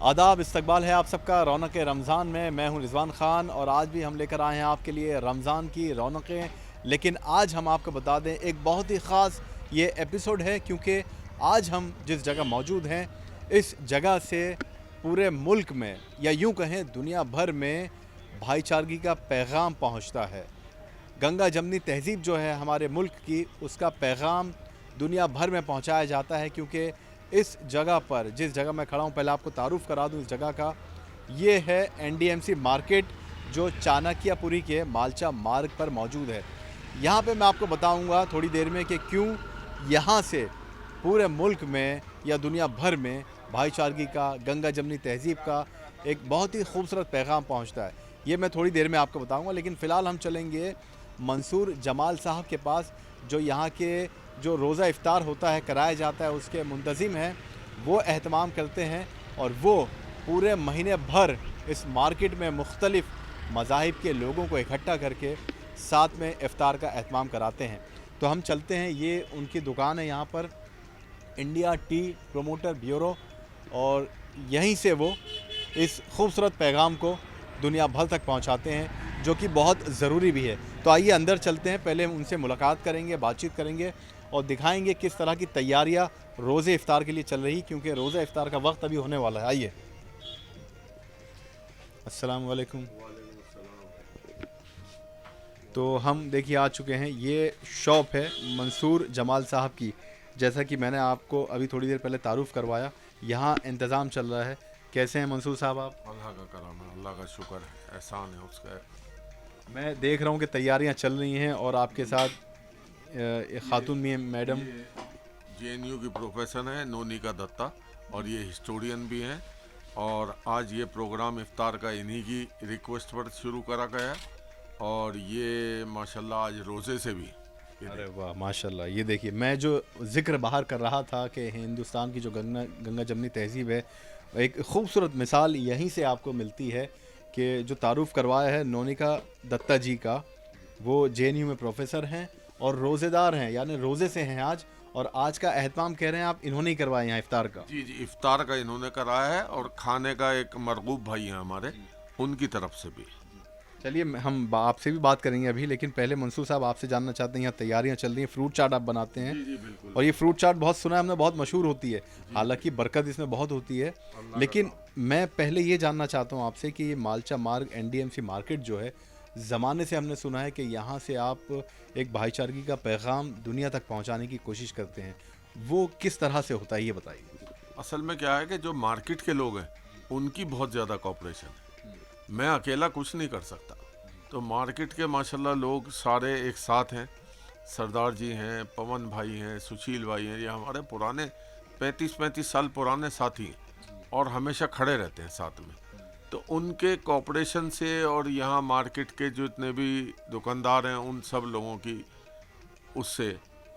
आदाब, इस्तकबाल है आप सबका रौनक रमज़ान में। मैं हूं रिजवान ख़ान और आज भी हम लेकर आए हैं आपके लिए रमज़ान की रौनकें। लेकिन आज हम आपको बता दें, एक बहुत ही ख़ास ये एपिसोड है, क्योंकि आज हम जिस जगह मौजूद हैं, इस जगह से पूरे मुल्क में या यूं कहें दुनिया भर में भाईचारगी का पैगाम पहुंचता है। गंगा जमनी तहज़ीब जो है हमारे मुल्क की, उसका पैगाम दुनिया भर में पहुंचाया जाता है। क्योंकि इस जगह पर, जिस जगह मैं खड़ा हूं, पहले आपको तारुफ़ करा दूं इस जगह का। ये है एनडीएमसी मार्केट, जो चाणक्यपुरी के मालचा मार्ग पर मौजूद है। यहाँ पे मैं आपको बताऊंगा थोड़ी देर में कि क्यों यहाँ से पूरे मुल्क में या दुनिया भर में भाईचारगी का, गंगा जमनी तहज़ीब का एक बहुत ही खूबसूरत पैगाम पहुँचता है। ये मैं थोड़ी देर में आपको बताऊंगा, लेकिन फ़िलहाल हम चलेंगे मंसूर जमाल साहब के पास, जो यहाँ के जो रोज़ा इफ्तार होता है, कराया जाता है, उसके मुंतज़िम हैं। वो एहतमाम करते हैं और वो पूरे महीने भर इस मार्केट में मुख्तलिफ़ मज़ाहिब के लोगों को इकट्ठा करके साथ में इफ्तार का एहतमाम कराते हैं। तो हम चलते हैं, ये उनकी दुकान है यहाँ पर, इंडिया टी प्रोमोटर ब्यूरो, और यहीं से वो इस खूबसूरत पैगाम को दुनिया भर तक पहुंचाते हैं, जो कि बहुत ज़रूरी भी है। तो आइए अंदर चलते हैं, पहले उनसे मुलाकात करेंगे, बातचीत करेंगे और दिखाएंगे किस तरह की तैयारियां रोज़े इफ्तार के लिए चल रही, क्योंकि रोज़ा इफ्तार का वक्त अभी होने वाला है। आइए। अस्सलाम वालेकुम। तो हम देखिए आ चुके हैं, ये शॉप है मंसूर जमाल साहब की। जैसा कि मैंने आपको अभी थोड़ी देर पहले तारुफ़ करवाया, यहाँ इंतज़ाम चल रहा है। कैसे हैं मंसूर साहब आप? अल्लाह का करम है, अल्लाह का शुक्र है, एहसान है उसका। मैं देख रहा हूँ कि तैयारियाँ चल रही हैं और आपके साथ एक खातून भी हैं, मैडम। जेएनयू की प्रोफेसर है नोनिका दत्ता, और ये हिस्टोरियन भी हैं। और आज ये प्रोग्राम इफ्तार का इन्हीं की रिक्वेस्ट पर शुरू करा गया है, और ये माशाल्लाह आज रोज़े से भी। अरे वाह, माशाल्लाह। ये देखिए, मैं जो ज़िक्र बाहर कर रहा था कि हिंदुस्तान की जो गंगा जमनी तहज़ीब है, एक ख़ूबसूरत मिसाल यहीं से आपको मिलती है कि जो तारुफ़ करवाया है नोनिका दत्ता जी का, वो जेएनयू में प्रोफेसर हैं और रोज़ेदार हैं, यानी रोज़े से हैं आज। और आज का एहतमाम कह रहे हैं आप, इन्होंने ही करवाया यहाँ इफ्तार का। जी जी, इफ्तार का इन्होंने कराया है, और खाने का एक मरगूब भाई हैं हमारे, उनकी तरफ से भी। चलिए, हम आपसे भी बात करेंगे अभी, लेकिन पहले मंसूर साहब आपसे जानना चाहते हैं, यहाँ तैयारियाँ चल रही हैं, फ्रूट चाट आप बनाते हैं। जी जी बिल्कुल। और ये फ्रूट चाट बहुत सुना है हमने, बहुत मशहूर होती है, हालांकि बरकत इसमें बहुत होती है। लेकिन मैं पहले ये जानना चाहता हूँ आपसे कि ये मालचा मार्ग एनडीएमसी मार्केट जो है, ज़माने से हमने सुना है कि यहाँ से आप एक भाईचारगी का पैगाम दुनिया तक पहुँचाने की कोशिश करते हैं। वो किस तरह से होता है, ये बताइए। असल में क्या है कि जो मार्केट के लोग हैं, उनकी बहुत ज़्यादा कॉपरेशन है। मैं अकेला कुछ नहीं कर सकता। तो मार्केट के माशाल्लाह लोग सारे एक साथ हैं। सरदार जी हैं, पवन भाई हैं, सुशील भाई हैं, ये हमारे पुराने 35-35 साल पुराने साथी हैं, और हमेशा खड़े रहते हैं साथ में। तो उनके कॉपरेशन से, और यहाँ मार्केट के जितने भी दुकानदार हैं, उन सब लोगों की उससे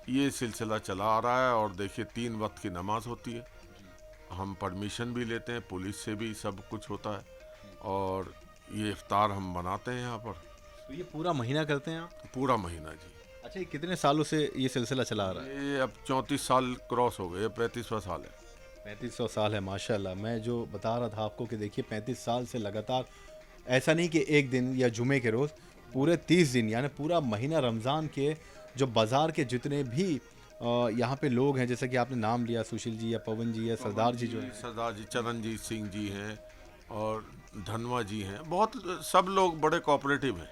ये सिलसिला चला आ रहा है। और देखिए, 3 वक्त की नमाज होती है, हम परमिशन भी लेते हैं, पुलिस से भी सब कुछ होता है, और ये इफ्तार हम बनाते हैं यहाँ पर। तो ये पूरा महीना करते हैं आप? पूरा महीना जी। अच्छा, ये कितने सालों से ये सिलसिला चला आ रहा है? ये अब 34 साल क्रॉस हो गए, 35वां साल है। 3500 साल है, माशाल्लाह। मैं जो बता रहा था आपको कि देखिए, 35 साल से लगातार, ऐसा नहीं कि एक दिन या जुमे के रोज़, पूरे 30 दिन, यानी पूरा महीना रमज़ान के जो बाज़ार के जितने भी यहाँ पे लोग हैं, जैसे कि आपने नाम लिया, सुशील जी या पवन जी या सरदार जी जो हैं, सरदार जी, चरणजीत सिंह जी हैं, और धनवा जी हैं, बहुत सब लोग बड़े कोऑपरेटिव हैं।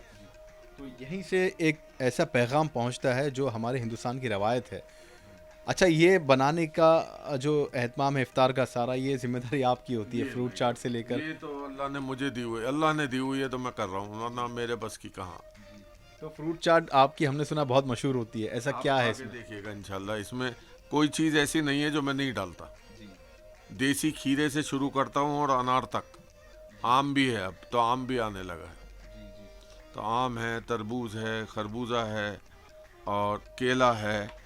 तो यहीं से एक ऐसा पैगाम पहुँचता है जो हमारे हिंदुस्तान की रवायत है। अच्छा, ये बनाने का जो एहतमाम है इफ्तार का, सारा ये जिम्मेदारी आपकी होती है, फ्रूट चाट से लेकर? ये तो अल्लाह ने मुझे दी हुई, अल्लाह ने दी हुई है, तो मैं कर रहा हूँ, वरना मेरे बस की कहाँ। तो फ्रूट चाट आपकी, हमने सुना, बहुत मशहूर होती है, ऐसा क्या है आगे इसमें? देखिएगा इंशाल्लाह, इसमें कोई चीज़ ऐसी नहीं है जो मैं नहीं डालता। देसी खीरे से शुरू करता हूँ और अनार तक। आम भी है, अब तो आम भी आने लगा है। तो आम है, तरबूज है, खरबूजा है, और केला है,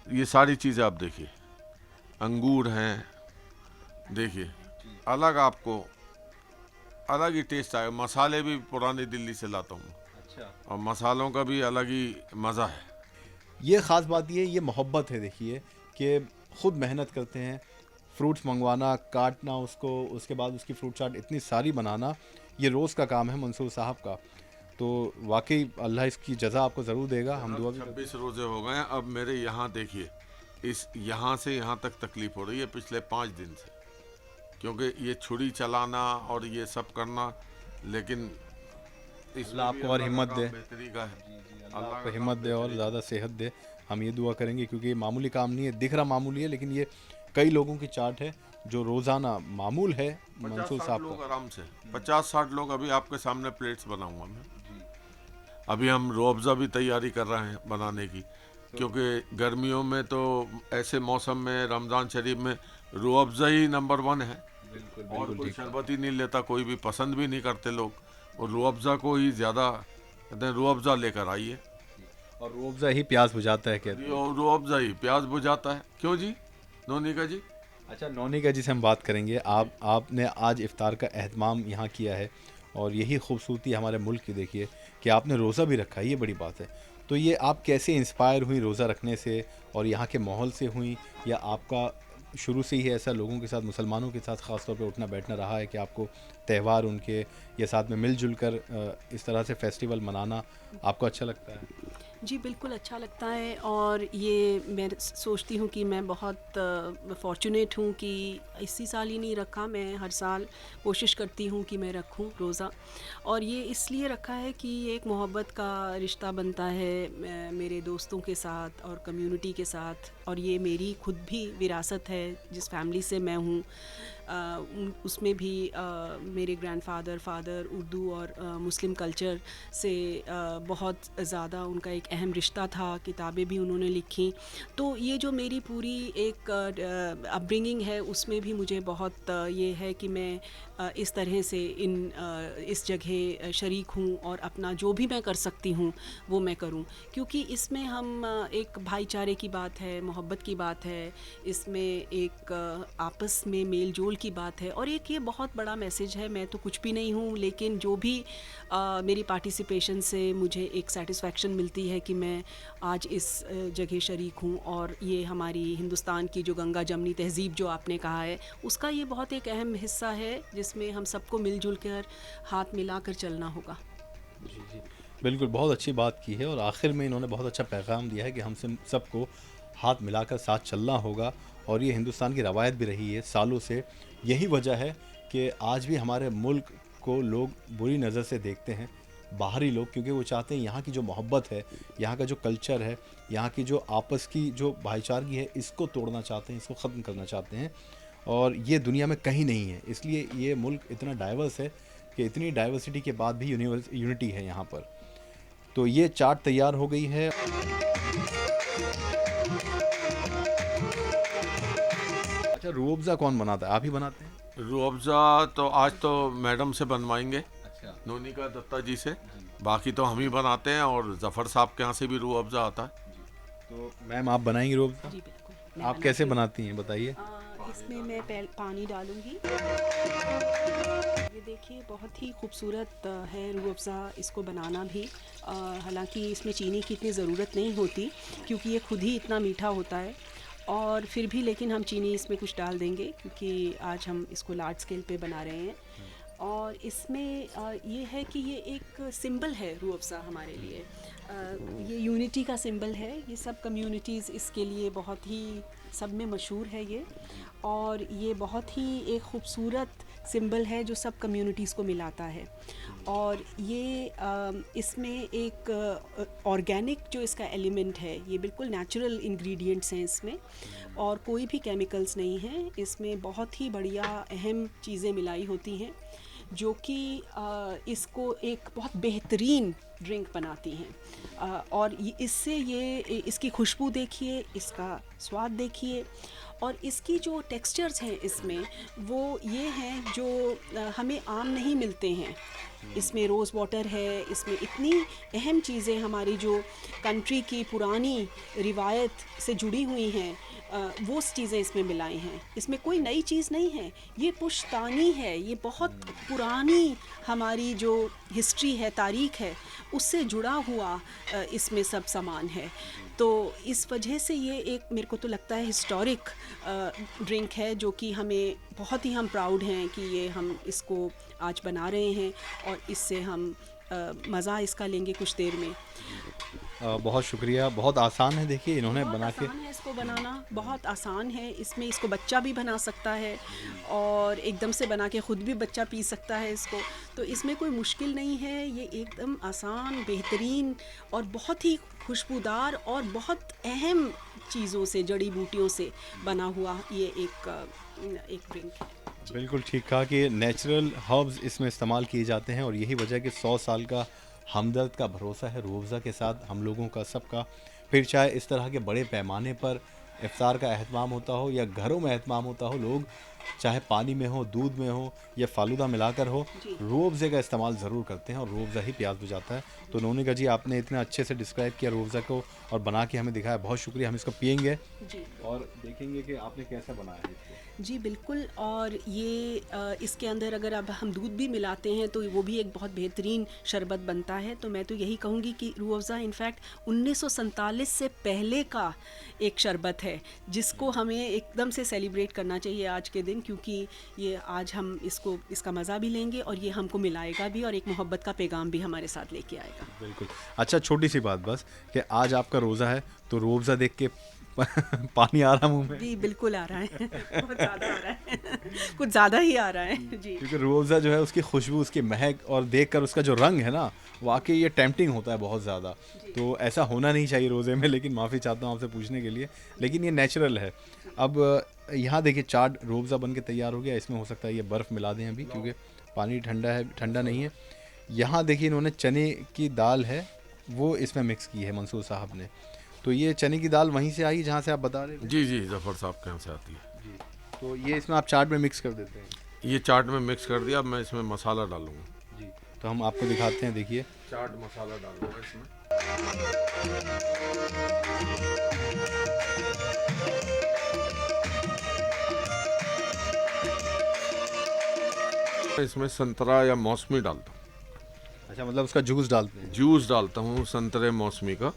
ये सारी चीज़ें आप देखिए, अंगूर हैं। देखिए, अलग आपको अलग ही टेस्ट आएगा। मसाले भी पुरानी दिल्ली से लाता हूँ, अच्छा, और मसालों का भी अलग ही मज़ा है। ये ख़ास बात ये मोहब्बत है, देखिए, कि ख़ुद मेहनत करते हैं, फ्रूट्स मंगवाना, काटना उसको, उसके बाद उसकी फ्रूट चाट इतनी सारी बनाना, ये रोज़ का काम है मंसूर साहब का। तो वाकई अल्लाह इसकी जज़ा आपको ज़रूर देगा, हम दुआ भी करते 26 रोजे हो गए हैं। अब मेरे यहाँ देखिए, इस यहाँ से यहाँ तक तकलीफ हो रही है पिछले 5 दिन से, क्योंकि ये छुरी चलाना और ये सब करना, लेकिन इसमें अल्लाह भी आपको और अल्लाह का हिम्मत काम दे। बेहतरी का है। अल्लाह अल्लाह आपको का हिम्मत काम दे और बेहतरी ज़्यादा सेहत दे, हम ये दुआ करेंगे, क्योंकि ये मामूली काम नहीं है, दिख रहा मामूली है लेकिन ये कई लोगों की चाट है जो रोज़ाना मामूल है मंसूर 50-60 साहब लोग का। आराम से, 50-60 लोग अभी आपके सामने प्लेट्स बनाऊंगा मैं। अभी हम रूअफ़ज़ा भी तैयारी कर रहे हैं बनाने की, क्योंकि गर्मियों में तो ऐसे मौसम में रमज़ान शरीफ में रूअफ़ज़ा ही नंबर 1 है। बिल्कुल और बिल्कुल कोई ठीक है। शरबत ही नहीं लेता, कोई भी पसंद भी नहीं करते लोग, और रूअफ़ज़ा को ही ज़्यादा कहते हैं, रूअफ़ज़ा लेकर आइए। और रूह अफ़ज़ा ही प्यास बुझाता है कहते हैं। और रूअफ़ज़ा ही प्यास बुझाता है। क्यों जी नोनिका जी? अच्छा, नौनी का जिसे हम बात करेंगे, आपने आज इफ्तार का एहतमाम यहाँ किया है, और यही खूबसूरती हमारे मुल्क की देखिए कि आपने रोज़ा भी रखा है, ये बड़ी बात है। तो ये आप कैसे इंस्पायर हुई रोज़ा रखने से, और यहाँ के माहौल से हुई, या आपका शुरू से ही ऐसा लोगों के साथ, मुसलमानों के साथ ख़ास तौर पे उठना बैठना रहा है कि आपको त्यौहार उनके या साथ में मिलजुल कर इस तरह से फेस्टिवल मनाना आपको अच्छा लगता है? जी, बिल्कुल अच्छा लगता है, और ये मैं सोचती हूँ कि मैं बहुत फ़ॉर्च्यूनेट हूँ कि इसी साल ही नहीं रखा, मैं हर साल कोशिश करती हूँ कि मैं रखूँ रोज़ा। और ये इसलिए रखा है कि एक मोहब्बत का रिश्ता बनता है मेरे दोस्तों के साथ और कम्युनिटी के साथ, और ये मेरी खुद भी विरासत है जिस फैमिली से मैं हूँ। उसमें भी मेरे ग्रैंडफ़ादर फादर उर्दू और मुस्लिम कल्चर से बहुत ज़्यादा उनका एक अहम रिश्ता था, किताबें भी उन्होंने लिखी। तो ये जो मेरी पूरी एक अपब्रिंगिंग है, उसमें भी मुझे बहुत ये है कि मैं इस तरह से इस जगह शरीक हूँ, और अपना जो भी मैं कर सकती हूँ वो मैं करूँ, क्योंकि इसमें हम एक भाईचारे की बात है, मोहब्बत की बात है, इसमें एक आपस में मेल जोल की बात है, और एक ये बहुत बड़ा मैसेज है। मैं तो कुछ भी नहीं हूँ, लेकिन जो भी मेरी पार्टिसिपेशन से मुझे एक सेटिस्फेक्शन मिलती है कि मैं आज इस जगह शरीक हूँ, और ये हमारी हिंदुस्तान की जो गंगा जमनी तहज़ीब जो आपने कहा है, उसका ये बहुत एक अहम हिस्सा है जिसमें हम सबको मिलजुल कर हाथ मिलाकर चलना होगा। जी जी, बिल्कुल, बहुत अच्छी बात की है, और आखिर में इन्होंने बहुत अच्छा पैगाम दिया है कि हम सबको हाथ मिलाकर साथ चलना होगा, और ये हिंदुस्तान की रवायत भी रही है सालों से। यही वजह है कि आज भी हमारे मुल्क को लोग बुरी नज़र से देखते हैं, बाहरी लोग, क्योंकि वो चाहते हैं यहाँ की जो मोहब्बत है, यहाँ का जो कल्चर है, यहाँ की जो आपस की जो भाईचारगी है, इसको तोड़ना चाहते हैं, इसको ख़त्म करना चाहते हैं, और ये दुनिया में कहीं नहीं है। इसलिए ये मुल्क इतना डाइवर्स है कि इतनी डाइवर्सिटी के बाद भी यूनिटी है यहाँ पर। तो ये चाट तैयार हो गई है। अच्छा, रूह अफ़ज़ा कौन बनाता है, आप ही बनाते हैं? रूअफ़ज़ा तो आज तो मैडम से बनवाएंगे, अच्छा, नोनिका दत्ता जी से। बाकी तो हम ही बनाते हैं, और ज़फ़र साहब के यहाँ से भी रूअफ़ज़ा आता है। तो मैम आप बनाएंगी रूह अफ़ज़ा? जी बिल्कुल, मैं आप कैसे बनाती हूँ। बनाती हैं बताइए? इसमें मैं पानी डालूँगी। ये देखिए, बहुत ही खूबसूरत है रूह अफ़ज़ा, इसको बनाना भी। हालांकि इसमें चीनी की इतनी ज़रूरत नहीं होती, क्योंकि ये खुद ही इतना मीठा होता है, और फिर भी लेकिन हम चीनी इसमें कुछ डाल देंगे, क्योंकि आज हम इसको लार्ज स्केल पे बना रहे हैं। और इसमें ये है कि ये एक सिंबल है रूह अफ़ज़ा हमारे लिए। ये यूनिटी का सिंबल है। ये सब कम्युनिटीज़ इसके लिए बहुत ही सब में मशहूर है ये, और ये बहुत ही एक ख़ूबसूरत सिंबल है जो सब कम्युनिटीज़ को मिलाता है। और ये इसमें एक ऑर्गेनिक जो इसका एलिमेंट है, ये बिल्कुल नेचुरल इंग्रेडिएंट्स हैं इसमें, और कोई भी केमिकल्स नहीं हैं इसमें। बहुत ही बढ़िया अहम चीज़ें मिलाई होती हैं जो कि इसको एक बहुत बेहतरीन ड्रिंक बनाती हैं। और इससे ये इसकी खुशबू देखिए, इसका स्वाद देखिए, और इसकी जो टेक्सचर्स हैं इसमें, वो ये हैं जो हमें आम नहीं मिलते हैं। इसमें रोज़ वाटर है, इसमें इतनी अहम चीज़ें हमारी जो कंट्री की पुरानी रिवायत से जुड़ी हुई हैं, वो चीज़ें इसमें मिलाई हैं। इसमें कोई नई चीज़ नहीं है, ये पुश्तानी है, ये बहुत पुरानी हमारी जो हिस्ट्री है, तारीख़ है, उससे जुड़ा हुआ इसमें सब सामान है। तो इस वजह से ये एक मेरे को तो लगता है हिस्टोरिक ड्रिंक है, जो कि हमें बहुत ही हम प्राउड हैं कि ये हम इसको आज बना रहे हैं और इससे हम मज़ा इसका लेंगे कुछ देर में। बहुत शुक्रिया। बहुत आसान है, देखिए इन्होंने बहुत बना के। आसान है इसको बनाना, बहुत आसान है। इसमें इसको बच्चा भी बना सकता है और एकदम से बना के ख़ुद भी बच्चा पी सकता है इसको। तो इसमें कोई मुश्किल नहीं है, ये एकदम आसान, बेहतरीन और बहुत ही खुशबूदार और बहुत अहम चीज़ों से, जड़ी बूटियों से बना हुआ ये एक ड्रिंक है। बिल्कुल ठीक कहा कि नेचुरल हर्ब्स इसमें इस्तेमाल किए जाते हैं और यही वजह है कि 100 साल का हमदर्द का भरोसा है रूह अफ़ज़ा के साथ हम लोगों का, सबका। फिर चाहे इस तरह के बड़े पैमाने पर इफ्तार का एहतमाम होता हो या घरों में एहतमाम होता हो, लोग चाहे पानी में हो, दूध में हो या फालूदा मिलाकर हो, रूह अफ़ज़े का इस्तेमाल ज़रूर करते हैं और रूह अफ़ज़ा ही प्यास बुझाता है। तो नोनी का जी, आपने इतना अच्छे से डिस्क्राइब किया रूह अफ़ज़ा को और बना के हमें दिखाया, बहुत शुक्रिया। हम इसको पियेंगे जी और देखेंगे कि आपने कैसा बनाया है इसको। जी बिल्कुल। और ये इसके अंदर अगर अब हम दूध भी मिलाते हैं तो वो भी एक बहुत बेहतरीन शरबत बनता है। तो मैं तो यही कहूँगी कि रूह अफ़ज़ा इनफैक्ट 1947 से पहले का एक शरबत है, जिसको हमें एकदम से सेलिब्रेट करना चाहिए आज के दिन, क्योंकि ये आज हम इसका मज़ा भी लेंगे और ये हमको मिलाएगा भी और एक मोहब्बत का पैगाम भी हमारे साथ लेके आएगा। बिल्कुल। अच्छा, छोटी सी बात बस कि आज आपका रोज़ा है तो रूह अफ़ज़ा देख के पानी आ रहा मुंह में? जी बिल्कुल आ रहा है। बहुत ज़्यादा आ रहा है। कुछ ज़्यादा ही आ रहा है जी। क्योंकि रूह अफ़ज़ा जो है उसकी खुशबू, उसकी महक और देखकर उसका जो रंग है ना, वाकई ये टेम्पटिंग होता है बहुत ज़्यादा। तो ऐसा होना नहीं चाहिए रोज़े में, लेकिन माफ़ी चाहता हूँ आपसे पूछने के लिए, लेकिन ये नेचुरल है। अब यहाँ देखिए चाट रूह अफ़ज़ा बन के तैयार हो गया। इसमें हो सकता है ये बर्फ़ मिला दें अभी, क्योंकि पानी ठंडा है, ठंडा नहीं है। यहाँ देखिए इन्होंने चने की दाल है वो इसमें मिक्स की है मंसूर साहब ने। तो ये चने की दाल वहीं से आई जहाँ से आप बता रहे थे? जी जी, जफ़र साहब के यहाँ से आती है जी। तो ये इसमें आप चाट में मिक्स कर देते हैं? ये चाट में मिक्स कर दिया। अब मैं इसमें मसाला डालूँगा जी। तो हम आपको दिखाते हैं, देखिए चाट मसाला डालूँगा इसमें। इसमें संतरा या मौसमी डालता हूँ। अच्छा, मतलब उसका जूस डालते हैं? जूस डालता हूँ संतरे मौसमी का।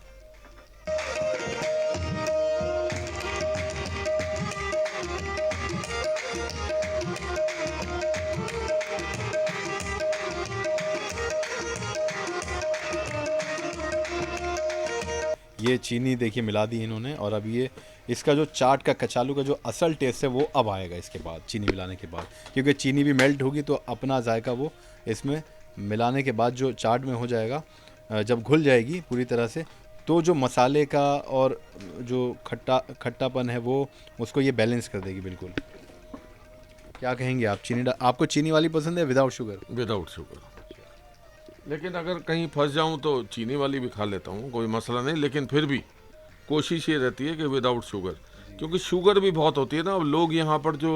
ये चीनी देखिए मिला दी इन्होंने और अब ये इसका जो चाट का, कचालू का जो असल टेस्ट है वो अब आएगा इसके बाद, चीनी मिलाने के बाद, क्योंकि चीनी भी मेल्ट होगी तो अपना जायका वो इसमें मिलाने के बाद जो चाट में हो जाएगा, जब घुल जाएगी पूरी तरह से, तो जो मसाले का और जो खट्टापन है वो उसको ये बैलेंस कर देगी बिल्कुल। क्या कहेंगे आप? आपको चीनी वाली पसंद है विदाउट शुगर? Without sugar. लेकिन अगर कहीं फंस जाऊं तो चीनी वाली भी खा लेता हूं, कोई मसला नहीं। लेकिन फिर भी कोशिश ये रहती है कि विदाउट शुगर, क्योंकि शुगर भी बहुत होती है ना। अब लोग यहाँ पर जो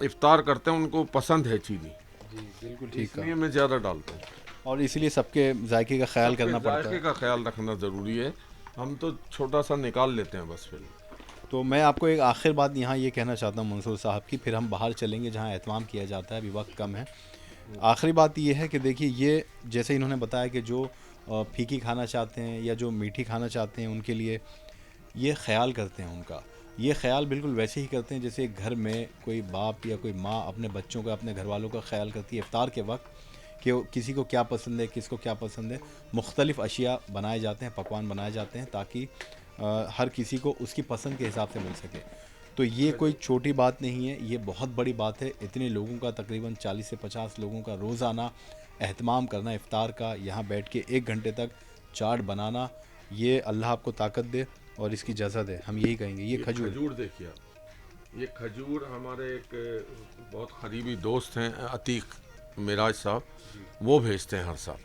इफ्तार करते हैं उनको पसंद है चीनी। जी बिल्कुल ठीक है। इसलिए मैं ज़्यादा डालता हूँ और इसीलिए सबके जायके का ख्याल करना पड़ता है। जायके का ख्याल रखना ज़रूरी है। हम तो छोटा सा निकाल लेते हैं बस। फिर तो मैं आपको एक आखिर बात यहाँ ये कहना चाहता हूँ मंसूर साहब की, फिर हम बाहर चलेंगे जहाँ एहतमाम किया जाता है, अभी वक्त कम है। आखिरी बात ये है कि देखिए ये जैसे इन्होंने बताया कि जो फीकी खाना चाहते हैं या जो मीठी खाना चाहते हैं उनके लिए ये ख्याल करते हैं उनका। ये ख्याल बिल्कुल वैसे ही करते हैं जैसे घर में कोई बाप या कोई माँ अपने बच्चों का, अपने घर वालों का ख्याल करती है इफ्तार के वक्त कि किसी को क्या पसंद है, किसको क्या पसंद है। मुख्तलिफ़ अशिया बनाए जाते हैं, पकवान बनाए जाते हैं ताकि हर किसी को उसकी पसंद के हिसाब से मिल सके। तो ये कोई छोटी बात नहीं है, ये बहुत बड़ी बात है। इतने लोगों का, तकरीबन 40 से 50 लोगों का रोज़ाना एहतमाम करना इफ्तार का, यहाँ बैठ के 1 घंटे तक चाट बनाना, ये अल्लाह आपको ताकत दे और इसकी जज़ा दे, हम यही कहेंगे। ये खजूर देखिए आप, ये खजूर हमारे एक बहुत करीबी दोस्त हैं अतीक मिराज साहब, वो भेजते हैं हर साल।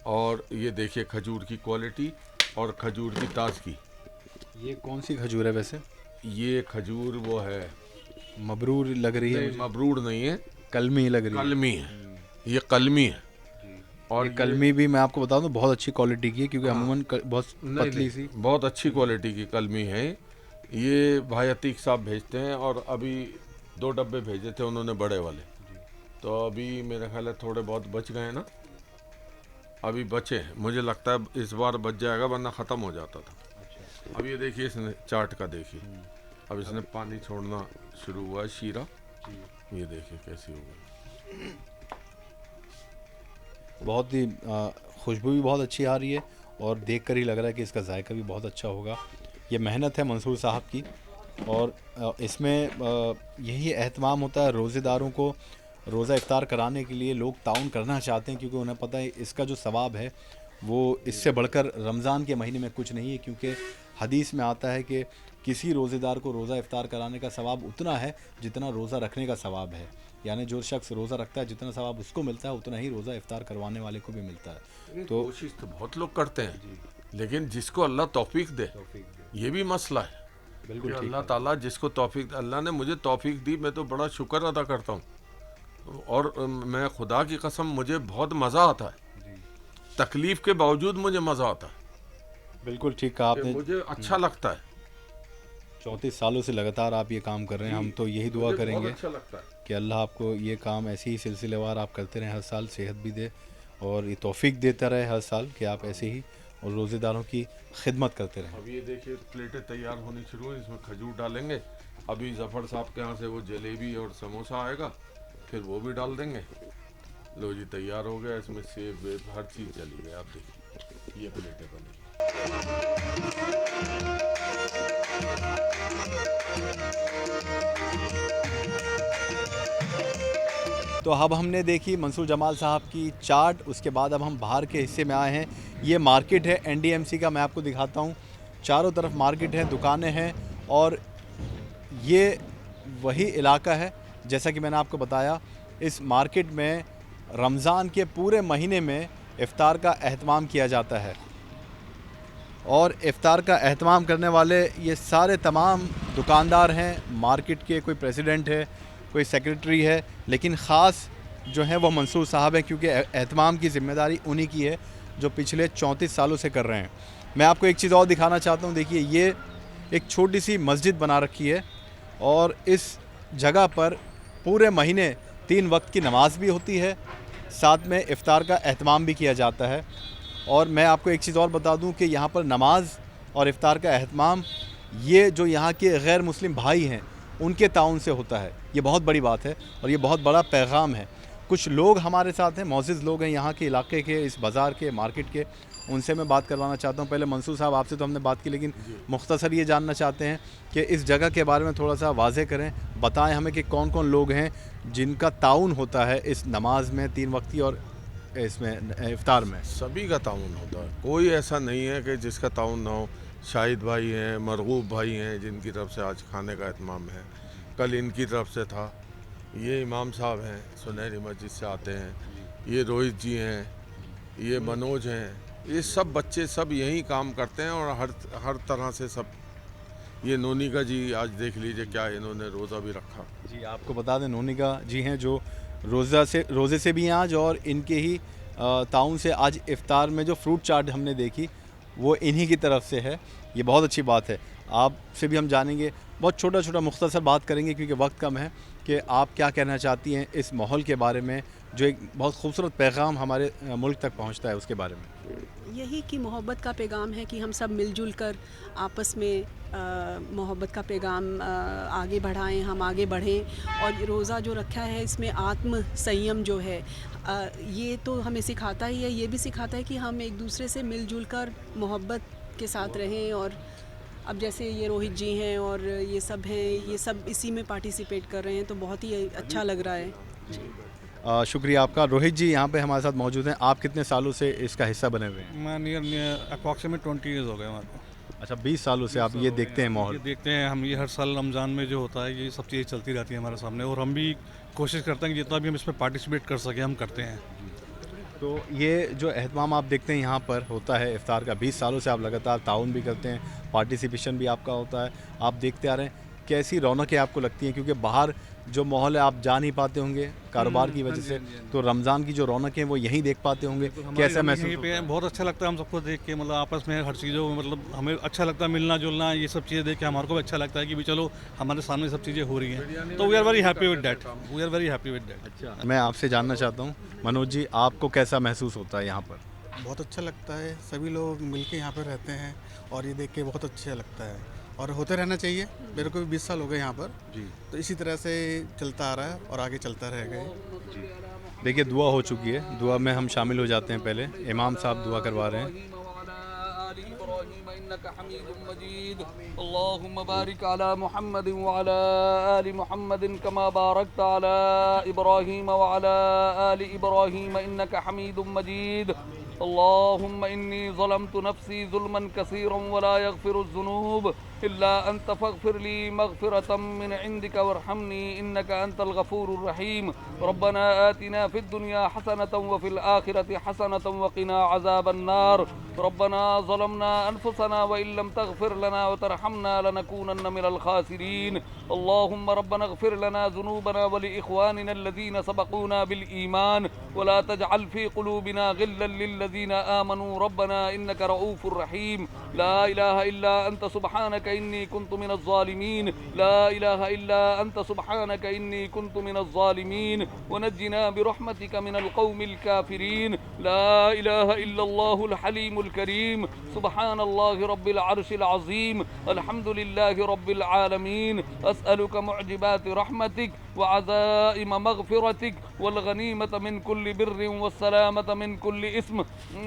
और ये देखिए खजूर की क्वालिटी और खजूर की ताजगी। ये कौन सी खजूर है वैसे? ये खजूर वो है, मबरूर लग रही है। मबरूर नहीं है, कलमी लग रही है। कलमी है, ये कलमी है। और कलमी भी मैं आपको बता दूं बहुत अच्छी क्वालिटी की है, क्योंकि अमूमन बहुत पतली सी, बहुत अच्छी क्वालिटी की कलमी है। ये भाई अतीक साहब भेजते हैं, और अभी 2 डब्बे भेजे थे उन्होंने बड़े वाले, तो अभी मेरे ख्याल है थोड़े बहुत बच गए ना, अभी बचे हैं। मुझे लगता है इस बार बच जाएगा, वरना ख़त्म हो जाता था। अब ये देखिए इसने चाट का देखिए, अब इसने पानी छोड़ना शुरू हुआ है शीरा, ये देखिए कैसी हो गई। बहुत ही खुशबू भी बहुत अच्छी आ रही है और देखकर ही लग रहा है कि इसका जायका भी बहुत अच्छा होगा। ये मेहनत है मंसूर साहब की, और इसमें यही एहतमाम होता है रोज़ेदारों को रोज़ा इफ्तार कराने के लिए। लोग ताउन करना चाहते हैं क्योंकि उन्हें पता है इसका जो सवाब है वो इससे बढ़कर रमज़ान के महीने में कुछ नहीं है, क्योंकि हदीस में आता है कि किसी रोज़ेदार को रोज़ा इफ्तार कराने का सवाब उतना है जितना रोज़ा रखने का सवाब है। यानी जो शख्स रोज़ा रखता है जितना सवाब उसको मिलता है उतना ही रोज़ा इफ्तार करवाने वाले को भी मिलता है। तो कोशिश तो बहुत लोग करते हैं, लेकिन जिसको अल्लाह तौफीक दे, ये भी मसला है। बिल्कुल कि ठीक अल्लाह ताला जिसको तौफीक, अल्लाह ने मुझे तौफीक दी, मैं तो बड़ा शुक्र अदा करता हूँ। और मैं खुदा की कसम, मुझे बहुत मज़ा आता है, तकलीफ़ के बावजूद मुझे मज़ा आता है, बिल्कुल ठीक कहा कि आपने। मुझे अच्छा लगता है। 34 सालों से लगातार आप ये काम कर रहे हैं। हम तो यही दुआ मुझे करेंगे बहुत अच्छा लगता है। कि अल्लाह आपको ये काम ऐसे ही सिलसिलेवार आप करते रहें, हर साल सेहत भी दे और ये तौफीक देता रहे हर साल कि आप ऐसे ही और रोज़ेदारों की खिदमत करते रहें। अब ये देखिए प्लेटें तैयार होनी शुरू हुई, इसमें खजूर डालेंगे। अभी जफ़र साहब के यहाँ से वो जलेबी और समोसा आएगा, फिर वो भी डाल देंगे। लो जी तैयार हो गया, इसमें सेब वेब हर चीज़ चली गई। आप देखिए ये प्लेटें बनी। तो अब हमने देखी मंसूर जमाल साहब की चाट, उसके बाद अब हम बाहर के हिस्से में आए हैं। ये मार्केट है एनडीएमसी का, मैं आपको दिखाता हूँ। चारों तरफ मार्केट है, दुकानें हैं, और ये वही इलाका है जैसा कि मैंने आपको बताया। इस मार्केट में रमज़ान के पूरे महीने में इफ़्तार का एहतमाम किया जाता है, और इफ़्तार का एहतमाम करने वाले ये सारे तमाम दुकानदार हैं मार्केट के। कोई प्रेसिडेंट है, कोई सेक्रेटरी है, लेकिन ख़ास जो है वो मंसूर साहब हैं, क्योंकि एहतमाम की ज़िम्मेदारी उन्हीं की है जो पिछले 34 सालों से कर रहे हैं। मैं आपको एक चीज़ और दिखाना चाहता हूँ। देखिए ये एक छोटी सी मस्जिद बना रखी है, और इस जगह पर पूरे महीने 3 वक्त की नमाज भी होती है, साथ में इफ़्तार का एहतमाम भी किया जाता है। और मैं आपको एक चीज़ और बता दूं कि यहाँ पर नमाज और इफ़्तार का एहतमाम ये जो यहाँ के गैर मुस्लिम भाई हैं उनके ताउन से होता है। ये बहुत बड़ी बात है और ये बहुत बड़ा पैगाम है। कुछ लोग हमारे साथ हैं, मोअज़्ज़िज़ लोग हैं यहाँ के इलाके के, इस बाज़ार के, मार्केट के, उनसे मैं बात करवाना चाहता हूँ। पहले मंसूर साहब आपसे तो हमने बात की, लेकिन मुख्तसर ये जानना चाहते हैं कि इस जगह के बारे में थोड़ा सा वाज़े करें, बताएं हमें कि कौन कौन लोग हैं जिनका ताउन होता है इस नमाज में 3 वक्ती और इसमें इफ़्तार में। सभी का ताउन होता है, कोई ऐसा नहीं है कि जिसका ताउन ना हो। शाहिद भाई हैं, मरगूब भाई हैं, जिनकी तरफ से आज खाने का एहतमाम है, कल इनकी तरफ से था। ये इमाम साहब हैं, सुनहरी मस्जिद से आते हैं। ये रोहित जी हैं, ये मनोज हैं, ये सब बच्चे सब यही काम करते हैं, और हर तरह से सब। ये नोनिका जी आज देख लीजिए क्या इन्होंने रोज़ा भी रखा। जी आपको बता दें नोनिका जी हैं जो रोज़े से भी हैं आज, और इनके ही ताउन से आज इफ़्तार में जो फ्रूट चाट हमने देखी वो इन्हीं की तरफ से है। ये बहुत अच्छी बात है। आपसे भी हम जानेंगे, बहुत छोटा छोटा मुख्तसर बात करेंगे क्योंकि वक्त कम है, कि आप क्या कहना चाहती हैं इस माहौल के बारे में जो एक बहुत खूबसूरत पैगाम हमारे मुल्क तक पहुंचता है, उसके बारे में। यही कि मोहब्बत का पैगाम है कि हम सब मिलजुल कर आपस में मोहब्बत का पैगाम आगे बढ़ाएं, हम आगे बढ़ें। और रोज़ा जो रखा है इसमें आत्म संयम जो है ये तो हमें सिखाता ही है, ये भी सिखाता है कि हम एक दूसरे से मिलजुल कर मोहब्बत के साथ रहें। और अब जैसे ये रोहित जी हैं और ये सब हैं, ये सब इसी में पार्टिसिपेट कर रहे हैं, तो बहुत ही अच्छा लग रहा है। शुक्रिया आपका। रोहित जी यहाँ पे हमारे साथ मौजूद हैं। आप कितने सालों से इसका हिस्सा बने हुए हैं? मैं नियर अप्रॉक्सीमेट 20 ईयर्स हो गए हमारे को। अच्छा, 20 सालों से आप ये देखते हैं माहौल? ये देखते हैं हम, ये हर साल रमज़ान में जो होता है ये सब चीज़ें चलती रहती हैं हमारे सामने, और हम भी कोशिश करते हैं कि जितना भी हम इसमें पार्टिसिपेट कर सकें हम करते हैं। तो ये जो एहतमाम आप देखते हैं यहाँ पर होता है इफ़्तार का, 20 सालों से आप लगातार ताउन भी करते हैं, पार्टिसिपेशन भी आपका होता है, आप देखते आ रहे हैं, कैसी रौनकें आपको लगती हैं? क्योंकि बाहर जो माहौल है आप जा नहीं पाते होंगे कारोबार की वजह से, तो रमज़ान की जो रौनक है वो यहीं देख पाते होंगे, कैसा महसूस यहीं पे है, बहुत अच्छा लगता है हम सबको देख के, मतलब आपस में हर चीज़ों मतलब हमें अच्छा लगता है मिलना जुलना, ये सब चीज़ें देख के हमारे को भी अच्छा लगता है कि भी चलो हमारे सामने सब चीज़ें हो रही हैं, तो we are very happy with that, we are very happy with that. अच्छा, मैं आपसे जानना चाहता हूँ मनोज जी, आपको कैसा महसूस होता है यहाँ पर? बहुत अच्छा लगता है, सभी लोग मिलके यहाँ पर रहते हैं और ये देख के बहुत अच्छा लगता है और होते रहना चाहिए। मेरे को भी 20 साल हो गए यहाँ पर जी तो इसी तरह से चलता आ रहा है और आगे चलता रहेगा। देखिए दुआ हो चुकी है, दुआ में हम शामिल हो जाते हैं। पहले इमाम साहब दुआ करवा रहे हैं। अल्लाहुम्मा बारिक अला मुहम्मद व अला आलि मुहम्मद कमा बारकता अला इब्राहीम व अला आलि इब्राहीम इन्नका हमीदुम मजीद। अल्लाहुम्मा इन्नी ज़लमतु नफ्सी ज़ुल्मन कसीरन व ला यग़फिरुज़्ज़ुनूब इल्ला अंत फ़ग़फ़िर ली मग़फ़िरतम मिन इंदिका वरहमनी इन्नका अंतल गफ़ूरुर रहीम। रब्बना आतिना फ़िद दुनिया हसनतन व फ़िल आखिरति हसनतन व क़िना अज़ाबन नार। रब्बना ज़लमना अनफुसना व इल्लम तग़फ़िर लना व तरहमना लनकूनन्न मिनल ख़ासिरीन। अल्लाहुम्मा रब्बना इग़फ़िर लना ज़ुनूबना व लिइख़वानिना अल्लज़ीना सबक़ूना बिल ईमान व ला तजअल फ़ी क़ुलूबिना ग़िल्लन लिल्लज़ीना आमनू रब्बना इन्नका रऊफ़ुर रहीम। ला इलाहा इल्ला अंत सुब्हानका इन्नी कुन्तु मिनज़ ज़ालिमीन। ला इलाहा इल्ला अंत सुब्हानका इन्नी कुन्तु मिनज़ ज़ालिमीन व नज्जिना बिरहमतिका मिनल क़ौमिल काफ़िरीन। ला इलाहा इल्लल्लाहुल हलीमुल करीम। सुब्हानल्लाहि रब्बिल अर्शिल अज़ीम। अल्हम्दुलिल्लाहि रब्बिल आलमीन। अस्अलुका मुअजिबाति रहमतिक व अज़ाइम मग़फ़िरतिक वल गनीमत मिन कुल्लि बिर्रिन वस्सलामत मिन कुल्लि इस्म।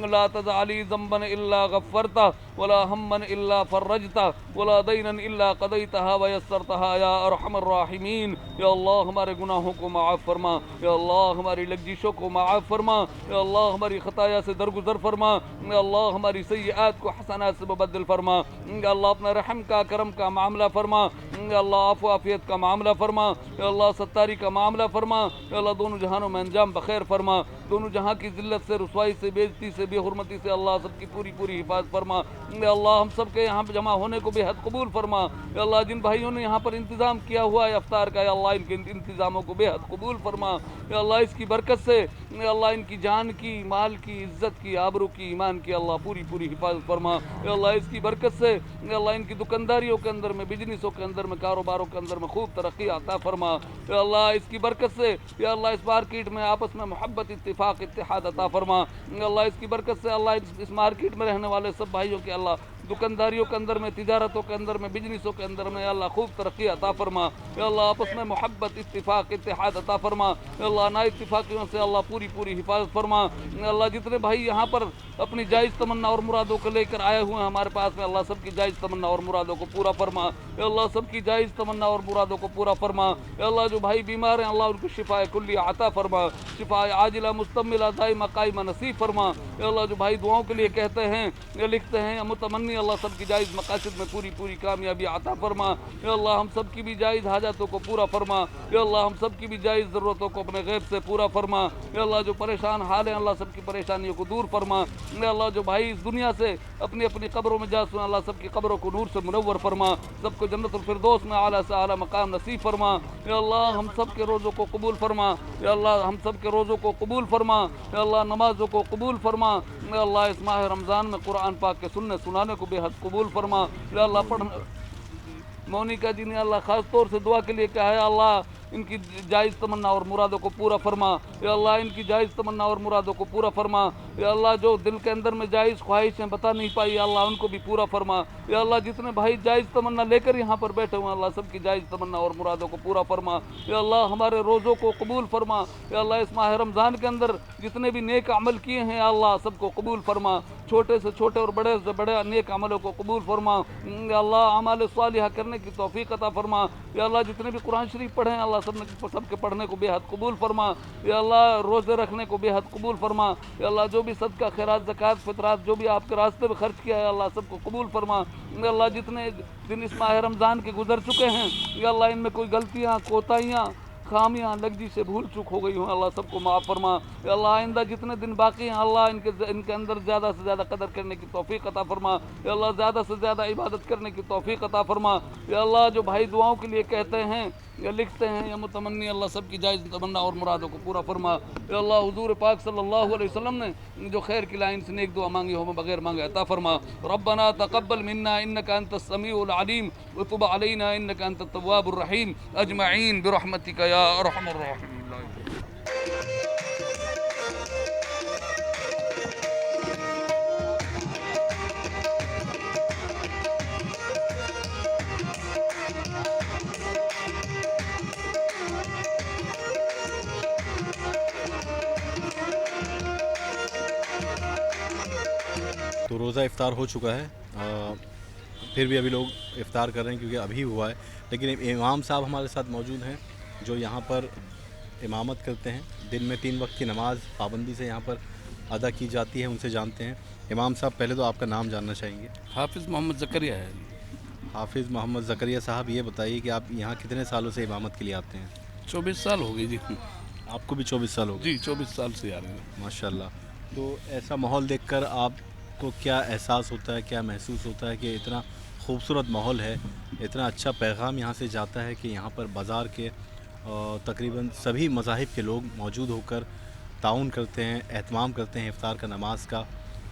ला तज़अली ज़ंबन इल्ला गफ़्फ़रतह वला हम्मन इल्ला फ़र्रजतह वला दैनन इल्ला क़दैतहा व यस्सरतहा या अरहमर राहिमीन। या अल्लाह हमारे गुनाहों को माफ़ फरमा, या अल्लाह हमारी लग़ज़िशों को माफ़ फरमा, या अल्लाह हमारी ख़ताया से दरगुज़र फरमा, या अल्लाह हमारी सय्यआत को हसनात से मुबद्दिल फरमा, या अल्लाह अपना रहम का करम का मामला फरमा, या अल्लाह आफ़ू आफ़ियत का मामला फरमा, या अल्लाह सत्तारी का मामला फरमा, या अल्लाह दोनों जहानों में अंजाम बखैर फरमा, दोनों जहाँ की ज़िल्लत से रुसवाई से बेइज्जती से बेहुरमती से अल्लाह सबकी पूरी पूरी हिफाजत फरमा। या अल्लाह हम सब के यहाँ पर जमा होने को बेहद कबूल फरमा। या अल्लाह जिन भाइयों ने यहाँ पर इंतज़ाम किया हुआ है अफ्तार का, या अल्लाह इनके इंतज़ामों को बेहद कबूल फरमा। या अल्लाह इसकी बरकत से या अल्लाह इनकी जान की, माल की, इज़्ज़त की, आबरू की, ईमान की अल्लाह पूरी पूरी हिफाजत फरमा। या अल्लाह इसकी बरकत से या अल्लाह इनकी दुकानदारियों के अंदर में, बिजनेसों के अंदर में, कारोबारों के अंदर में खूब तरक्की अता फरमा। या अल्लाह इसकी बरकत से या अल्लाह इस मार्केट में आपस में मोहब्बत, इत्तिफाक, इत्तेहाद अता फरमा। या अल्लाह इसकी बरकत से अल्लाह इस मार्केट में रहने वाले सब भाइयों के अल्लाह दुकानदारियों के अंदर में, तिजारतों के अंदर में, बिजनेसों के अंदर में अल्लाह खूब तरक्की अता फरमा। या अल्लाह आपस में मोहब्बत, इत्तिफाक, इत्तेहाद अता फरमा। या अल्लाह ना इत्तिफाकियों से अल्लाह पूरी पूरी हिफाजत फरमा। या अल्लाह जितने भाई यहाँ पर अपनी जायज़ तमन्ना और मुरादों को लेकर आए हुए हैं हमारे पास में, अल्लाह सबकी जायज़ तमन्ना और मुरादों को पूरा फरमा। या अल्लाह सबकी जायज़ तमन्ना और मुरादों को पूरा फरमा। या अल्लाह जो भाई बीमार हैं अल्लाह उनको शिफाए कुल्ली अता फरमा, शिफाए आजिला मुस्तमिला दाइमा काइमा नसीब फरमा। या अल्लाह जो भाई दुआओं के लिए कहते हैं या लिखते हैं या मुतमन्नी, अल्लाह सबकी जायज़ मकासद में पूरी पूरी कामयाबी अता फरमा। या अल्लाह हम सब की भी जायज़ हाजातों को पूरा फरमा। या अल्लाह हम सब की भी जायज़ ज़रूरतों को अपने गैब से पूरा फरमा। या अल्लाह जो परेशान हाल हैं अल्लाह सबकी परेशानियों को दूर फरमा। या अल्लाह जो भाई इस दुनिया से अपनी अपनी कब्रों में जा सुना अल्लाह सबकी कब्रों को नूर से मुनव्वर फरमा, सबको जन्नतुल फिरदौस में आला से आला मकाम नसीब फरमा। या अल्लाह हम सब के रोज़ों को कबूल फरमा। या अल्लाह हम सब के रोज़ों को कबूल फरमा। या अल्लाह नमाज़ों को कबूल फरमा। या अल्लाह इस माह रमज़ान में कुरान पाक के सुनने सुनाने को बेहद कबूल फरमा। या अल्लाह पढ़ने मोनिका जी ने अल्लाह ख़ास तौर से दुआ के लिए कहा है, अल्लाह इनकी जायज़ तमन्ना और मुरादों को पूरा फरमा। या अल्लाह इनकी जायज़ तमन्ना और मुरादों को पूरा फरमा। या अल्लाह जो दिल के अंदर में जायज़ ख्वाहिशें बता नहीं पाई, या अल्लाह उनको भी पूरा फरमा। या अल्लाह जितने भाई जायज़ तमन्ना लेकर यहाँ पर बैठे हुए हैं अल्लाह सबकी जायज़ तमन्ना और मुरादों को पूरा फरमा। या अल्लाह हमारे रोज़ों को कबूल फरमा। या अल्लाह इस माह रमज़ान के अंदर जितने भी नेक अमल किए हैं या अल्लाह सबको कबूल फरमा, छोटे से छोटे और बड़े से बड़े नेक अमलों को कबूल फरमा। या अल्लाह अमाल सालिहा करने की तौफीक अता फरमा। या अल्लाह जितने भी कुरान शरीफ पढ़े हैं अल्लाह सबके पढ़ने को बेहद कबूल फरमा। या अल्लाह रोज़े रखने को बेहद कबूल फरमा। या अल्लाह जो भी सदका, खैरात, ज़कात, फितरात जो भी आपके रास्ते में खर्च किया है अल्लाह सबको कबूल फरमा। या अल्लाह जितने दिन इस माह रमज़ान के गुजर चुके हैं या अल्लाह इनमें कोई गलतियाँ, कोताहियाँ, खामियाँ, लग्जी से भूल चूक हो गई हो अल्लाह सबको माफ़ फरमा। या अल्लाह आइंदा जितने दिन बाकी हैं अल्लाह इनके अंदर ज़्यादा से ज़्यादा कदर करने की तौफीक अता फरमा। या अल्लाह ज़्यादा से ज़्यादा इबादत करने की तौफीक अता फरमा। या अल्लाह जो भाई दुआओं के लिए कहते हैं या लिखते हैं या मुतमन्नी, अल्लाह सब की जायज़ तमन्ना और मुरादों को पूरा फरमा। या अल्लाह हुजूर पाक सल्लल्लाहु अलैहि वसल्लम ने जो खैर की लाइन से नेक दुआ मांगी हो बगैर मांगे अता फरमा। रब्बना तक़ब्बल मिन्ना इन्नका अंतस समीउल अलीम व तुब अलैना इन्नका अंतत तव्वाबुर रहीम अजमईन बिरहमतिका या अरहमर राहिमीन। तो रोज़ा इफ़्तार हो चुका है, फिर भी अभी लोग इफ़्तार कर रहे हैं क्योंकि अभी हुआ है। लेकिन इमाम साहब हमारे साथ मौजूद हैं जो यहाँ पर इमामत करते हैं। दिन में 3 वक्त की नमाज पाबंदी से यहाँ पर अदा की जाती है, उनसे जानते हैं। इमाम साहब, पहले तो आपका नाम जानना चाहेंगे। हाफिज़ मोहम्मद ज़करिया है। हाफिज़ मोहम्मद ज़करिया साहब, ये बताइए कि आप यहाँ कितने सालों से इमामत के लिए आते हैं? 24 साल हो गई जी। आपको भी 24 साल हो गए? जी 24 साल से आ रहे हैं। माशाल्लाह। तो ऐसा माहौल देखकर आपको क्या एहसास होता है, क्या महसूस होता है कि इतना खूबसूरत माहौल है, इतना अच्छा पैगाम यहाँ से जाता है कि यहाँ पर बाज़ार के तकरीबन सभी मज़ाहिब के लोग मौजूद होकर ताउन करते हैं, एहतमाम करते हैं इफ़्तार का, नमाज का।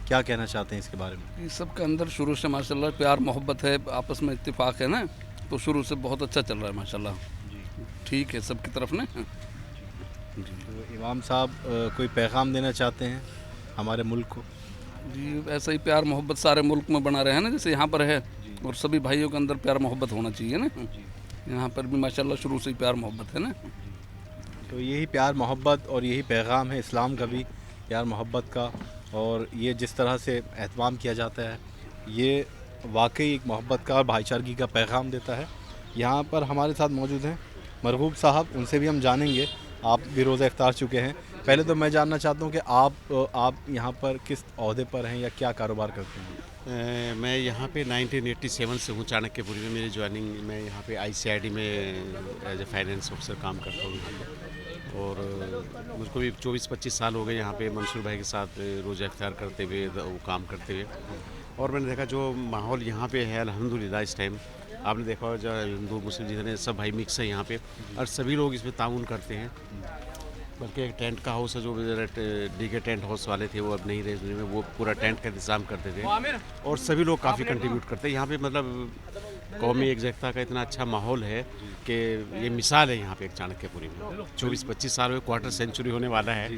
क्या कहना चाहते हैं इसके बारे में? सबके अंदर शुरू से माशाल्लाह प्यार मोहब्बत है, आपस में इत्तेफाक है ना, तो शुरू से बहुत अच्छा चल रहा है माशाल्लाह। ठीक है सबकी तरफ ना। तो इमाम साहब कोई पैगाम देना चाहते हैं हमारे मुल्क को? जी ऐसा ही प्यार मोहब्बत सारे मुल्क में बना रहे हैं ना, जैसे यहाँ पर है, और सभी भाइयों के अंदर प्यार मोहब्बत होना चाहिए ना। यहाँ पर भी माशाल्लाह शुरू से ही प्यार मोहब्बत है ना। तो यही प्यार मोहब्बत और यही पैगाम है इस्लाम का भी, प्यार मोहब्बत का। और ये जिस तरह से एहतमाम किया जाता है, ये वाकई एक मोहब्बत का और भाईचारगी का पैगाम देता है। यहाँ पर हमारे साथ मौजूद हैं मरगूब साहब, उनसे भी हम जानेंगे। आप भी रोज़ा इफ्तार चुके हैं। पहले तो मैं जानना चाहता हूँ कि आप यहाँ पर किस ओहदे पर हैं या क्या कारोबार करते हैं? मैं यहाँ पे 1987 से हूँ, चाणक्यपुरी में मेरी ज्वाइनिंग। मैं यहाँ पे ICID में एज ए फाइनेंस ऑफिसर काम करता हूँ और मुझको भी 24-25 साल हो गए यहाँ पे मंसूर भाई के साथ रोज़ा इफ्तार करते हुए, वो काम करते हुए। और मैंने देखा जो माहौल यहाँ पे है अल्हम्दुलिल्लाह, इस टाइम आपने देखा हो जो हिंदू मुस्लिम जितने सब भाई मिक्स है यहाँ पे, और सभी लोग इसमें ताउन करते हैं। बल्कि एक टेंट का हाउस है, जो डीके टेंट हाउस वाले थे वो अब नहीं रहे में, वो पूरा टेंट का इंतज़ाम करते थे और सभी लोग काफ़ी कंट्रीब्यूट करते हैं यहाँ पे। मतलब कौमी एकजुटता का इतना अच्छा माहौल है कि ये मिसाल है यहाँ पे एक चाणक्यपुरी में। 24-25 साल में क्वार्टर सेंचुरी होने वाला है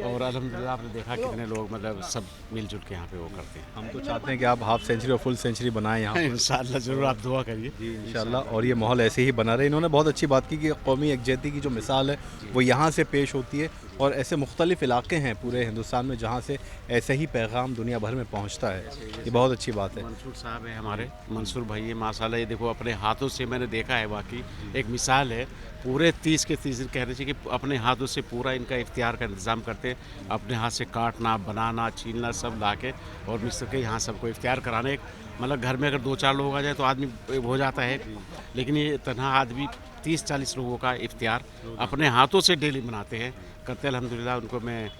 और अल्हम्दुलिल्लाह आपने देखा कितने लोग मतलब सब मिलजुल के यहाँ पे वो करते हैं। हम तो चाहते हैं कि आप हाफ सेंचुरी और फुल सेंचुरी बनाएं यहाँ। इंशाल्लाह ज़रूर, आप दुआ करिए। जी इंशाल्लाह। और ये माहौल ऐसे ही बना रहे। इन्होंने बहुत अच्छी बात की कि कौमी एकजुटता की जो मिसाल है वो यहाँ से पेश होती है और ऐसे मुख्तलिफ़ इलाके हैं पूरे हिंदुस्तान में जहाँ से ऐसे ही पैगाम दुनिया भर में पहुँचता है। ये बहुत अच्छी बात है। मंसूर साहब है हमारे, मंसूर भाई है माशाल्लाह। ये देखो अपने हाथों से मैंने देखा है, वाकई एक मिसाल है। पूरे 30 के 30 दिन कह रहे थे कि अपने हाथों से पूरा इनका इफ्तियार का इंतज़ाम करते हैं, अपने हाथ से काटना, बनाना, छीलना सब ला के और मिस्र के यहाँ सबको इफ्तियार कराने। एक मतलब घर में अगर 2-4 लोग आ जाए तो आदमी हो जाता है, लेकिन ये तन्हा आदमी 30-40 लोगों का इफ्तियार अपने हाथों से डेली बनाते हैं, करते हैं। अल्हम्दुलिल्लाह उनको मैं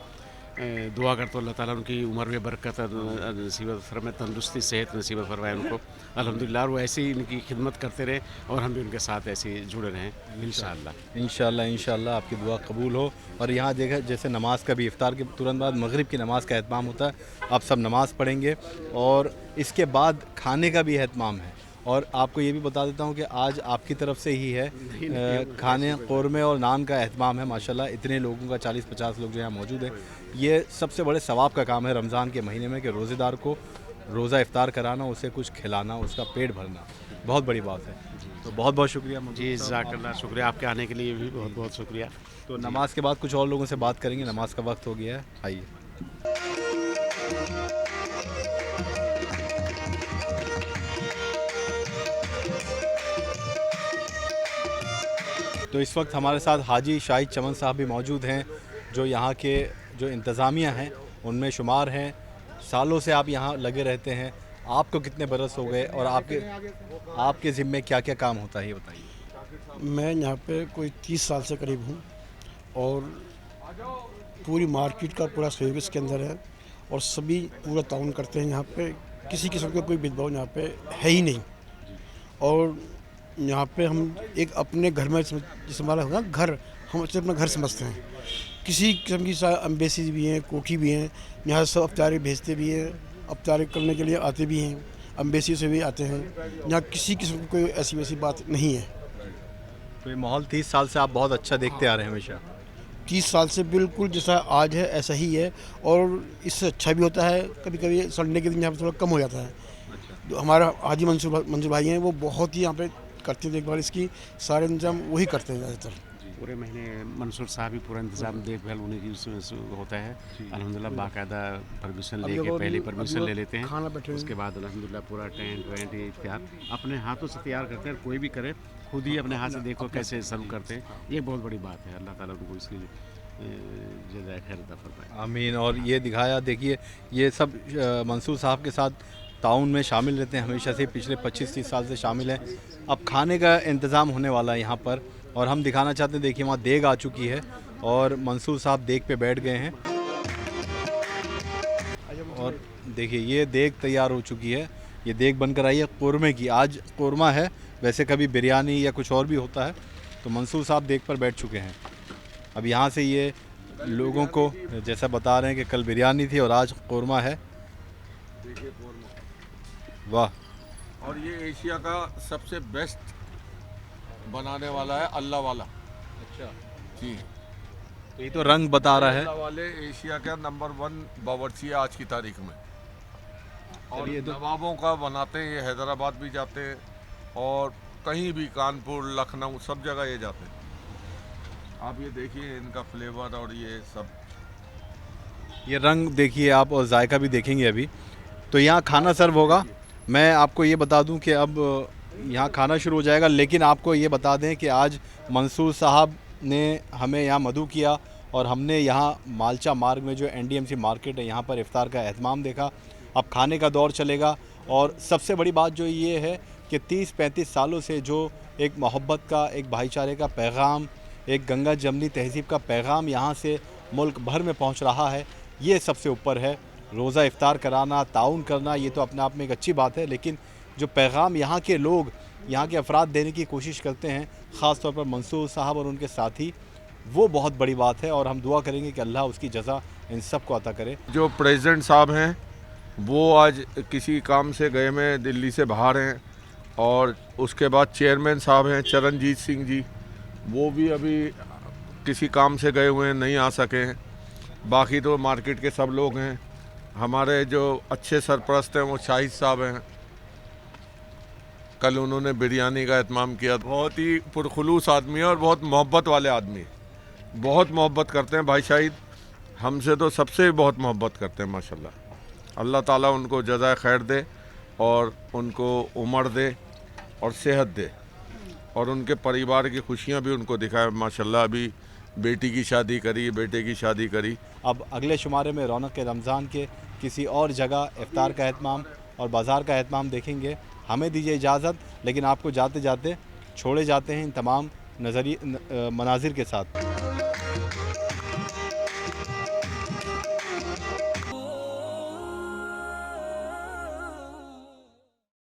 दुआ करता हूँ अल्लाह ताला उनकी उम्र में बरकत नसीबत फरमाए, तंदुरुस्ती सेहत नसीबत फरमाए उनको अल्हम्दुलिल्लाह। और वो ऐसे ही इनकी खिदमत करते रहे और हम भी उनके साथ ऐसे ही जुड़े रहें इंशाअल्लाह। इंशाअल्लाह आपकी दुआ कबूल हो। और यहाँ देखा जैसे नमाज का भी, इफ्तार के तुरंत बाद मगरिब की नमाज का एहतमाम होता है। आप सब नमाज़ पढ़ेंगे और इसके बाद खाने का भी एहतमाम है। और आपको ये भी बता देता हूँ कि आज आपकी तरफ से ही है खाने कौरमे और नान का एहतमाम है माशाल्लाह। इतने लोगों का 40-50 लोग जो यहाँ मौजूद है। ये सबसे बड़े सवाब का काम है रमज़ान के महीने में कि रोज़ेदार को रोज़ा इफ्तार कराना, उसे कुछ खिलाना, उसका पेट भरना बहुत बड़ी बात है। तो बहुत बहुत शुक्रिया। जी ज़ाकल्लाह, शुक्रिया आपके आने के लिए भी बहुत बहुत शुक्रिया। तो नमाज के बाद कुछ और लोगों से बात करेंगे, नमाज का वक्त हो गया है। आइए। तो इस वक्त हमारे साथ हाजी शाहिद चमन साहब भी मौजूद हैं जो यहाँ के जो इंतज़ामिया हैं उनमें शुमार हैं। सालों से आप यहाँ लगे रहते हैं। आपको कितने बरस हो गए और आपके ज़िम्मे क्या क्या काम होता है ये बताइए। मैं यहाँ पे कोई 30 साल से करीब हूँ और पूरी मार्केट का पूरा सहयोग इसके अंदर है और सभी पूरा ताउन करते हैं। यहाँ पे किसी किस्म का कोई भेदभाव यहाँ पे है ही नहीं। और यहाँ पे हम एक अपने घर में जैसे हमारा होगा घर, हम उसे अपना घर समझते हैं। किसी किस्म की अम्बेसी भी हैं, कोठी भी हैं, यहाँ सब अफ्तारी भेजते भी हैं, अफ्तारी करने के लिए आते भी हैं, अम्बेसी से भी आते हैं। यहाँ किसी किस्म की कोई ऐसी वैसी बात नहीं है। तो ये माहौल 30 साल से आप बहुत अच्छा देखते आ रहे हैं हमेशा। 30 साल से बिल्कुल जैसा आज है ऐसा ही है, और इससे अच्छा भी होता है। कभी कभी संडे के दिन यहाँ पे थोड़ा कम हो जाता है। जो हमारा हाजी मंसूर भाई हैं, वो बहुत ही यहाँ पे करते हैं देखभाल, इसकी सारे इंतजाम वही करते हैं ज़्यादातर। पूरे महीने मंसूर साहब ही पूरा इंतजाम देखभाल उन्हीं की उसमें से होता है। अल्हम्दुलिल्लाह बाकायदा परमिशन लेके पहले परमिशन ले लेते हैं, खाना बैठे उसके बाद अल्हम्दुलिल्लाह पूरा टेंट वेंट ये तैयार अपने हाथों से तैयार करते हैं। कोई भी करे खुद ही अपने हाथ से देखो कैसे सर्व करते हैं, ये बहुत बड़ी बात है। अल्लाह ताला उनको इसकी जज़ाए खैर अता फरमाए। आमीन। और ये दिखाया, देखिए ये सब मंसूर साहब के साथ ताउन में शामिल रहते हैं हमेशा से, पिछले 25-30 साल से शामिल हैं। अब खाने का इंतज़ाम होने वाला है यहाँ पर, और हम दिखाना चाहते हैं। देखिए वहाँ देग आ चुकी है और मंसूर साहब देग पे बैठ गए हैं, और देखिए ये देग तैयार हो चुकी है। ये देग बनकर आई है कोरमे की। आज कोरमा है, वैसे कभी बिरयानी या कुछ और भी होता है। तो मंसूर साहब देग पर बैठ चुके हैं। अब यहाँ से ये लोगों को जैसा बता रहे हैं कि कल बिरयानी थी और आज कोरमा है। वाह। और ये एशिया का सबसे बेस्ट बनाने वाला है अल्लाह वाला। अच्छा जी, तो ये तो रंग बता रहा है। अल्लाह वाले एशिया का नंबर 1 बावर्ची है आज की तारीख में। और ये नवाबों का बनाते हैं, ये हैदराबाद भी जाते हैं और कहीं भी, कानपुर, लखनऊ, सब जगह ये जाते हैं। आप ये देखिए इनका फ्लेवर और ये सब, ये रंग देखिए आप, और जायका भी देखेंगे अभी। तो यहाँ खाना सर्व होगा। मैं आपको ये बता दूं कि अब यहाँ खाना शुरू हो जाएगा, लेकिन आपको ये बता दें कि आज मंसूर साहब ने हमें यहाँ मदऊ किया और हमने यहाँ मालचा मार्ग में जो NDMC मार्केट है यहाँ पर इफ्तार का एहतमाम देखा। अब खाने का दौर चलेगा, और सबसे बड़ी बात जो ये है कि 30-35 सालों से जो एक मोहब्बत का, एक भाईचारे का पैगाम, एक गंगा जमनी तहज़ीब का पैगाम यहाँ से मुल्क भर में पहुँच रहा है, ये सबसे ऊपर है। रोज़ा इफ्तार कराना, ताउन करना, ये तो अपने आप में एक अच्छी बात है, लेकिन जो पैगाम यहाँ के लोग, यहाँ के अफराद देने की कोशिश करते हैं, ख़ास तौर पर मंसूर साहब और उनके साथी, वो बहुत बड़ी बात है। और हम दुआ करेंगे कि अल्लाह उसकी जज़ा इन सब को अता करे। जो प्रेसिडेंट साहब हैं वो आज किसी काम से गए में दिल्ली से बाहर हैं, और उसके बाद चेयरमैन साहब हैं चरणजीत सिंह जी, वो भी अभी किसी काम से गए हुए हैं, नहीं आ सके हैं। बाकी तो मार्केट के सब लोग हैं। हमारे जो अच्छे सरपरस्त हैं वो शाहिद साहब हैं, कल उन्होंने बिरयानी का एहतमाम किया। बहुत ही पुरखुलूस आदमी है और बहुत मोहब्बत वाले आदमी, बहुत मोहब्बत करते हैं भाई शाहिद, हमसे तो सबसे बहुत मोहब्बत करते हैं माशाल्लाह। अल्लाह ताला उनको जज़ाए खैर दे और उनको उम्र दे और सेहत दे, और उनके परिवार की खुशियाँ भी उनको दिखाए माशाल्लाह। अभी बेटी की शादी करी, बेटे की शादी करी। अब अगले शुमारे में रौनक रमज़ान के किसी और जगह इफ्तार का एहतमाम और बाज़ार का एहतमाम देखेंगे। हमें दीजिए इजाज़त, लेकिन आपको जाते जाते छोड़े जाते हैं इन तमाम मनाजिर के साथ।